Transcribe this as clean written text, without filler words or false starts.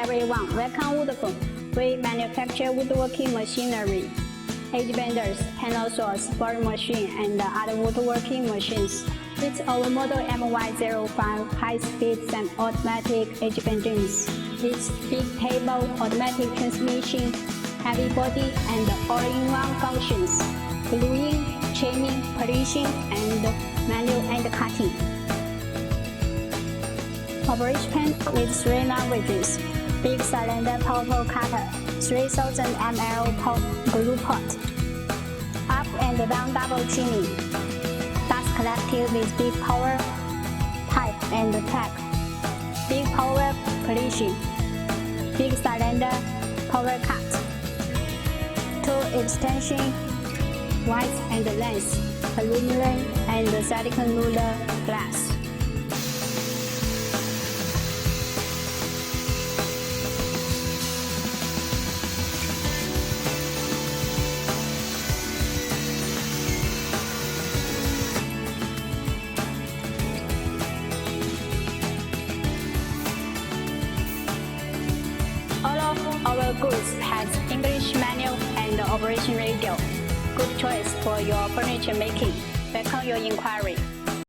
everyone, welcome Woodphone. We manufacture woodworking machinery, edge benders, panel saws, boring machine, and other woodworking machines. It's our model MY05 high-speed semi-automatic edge benders. It's big table, automatic transmission, heavy body, and all-in-one functions, gluing, chaining, polishing, and manual and cutting. Operation with 3 languages. Big cylinder powerful cutter, 3000 ml glue pot. Up and down double chimney. Dust collected with big power pipe and tap. Big power polishing. Big cylinder power cut. 2 extension, width and length, aluminum and silicone ruler glass. All of our goods has English manual and operation radio. Good choice for your furniture making. Welcome your inquiry.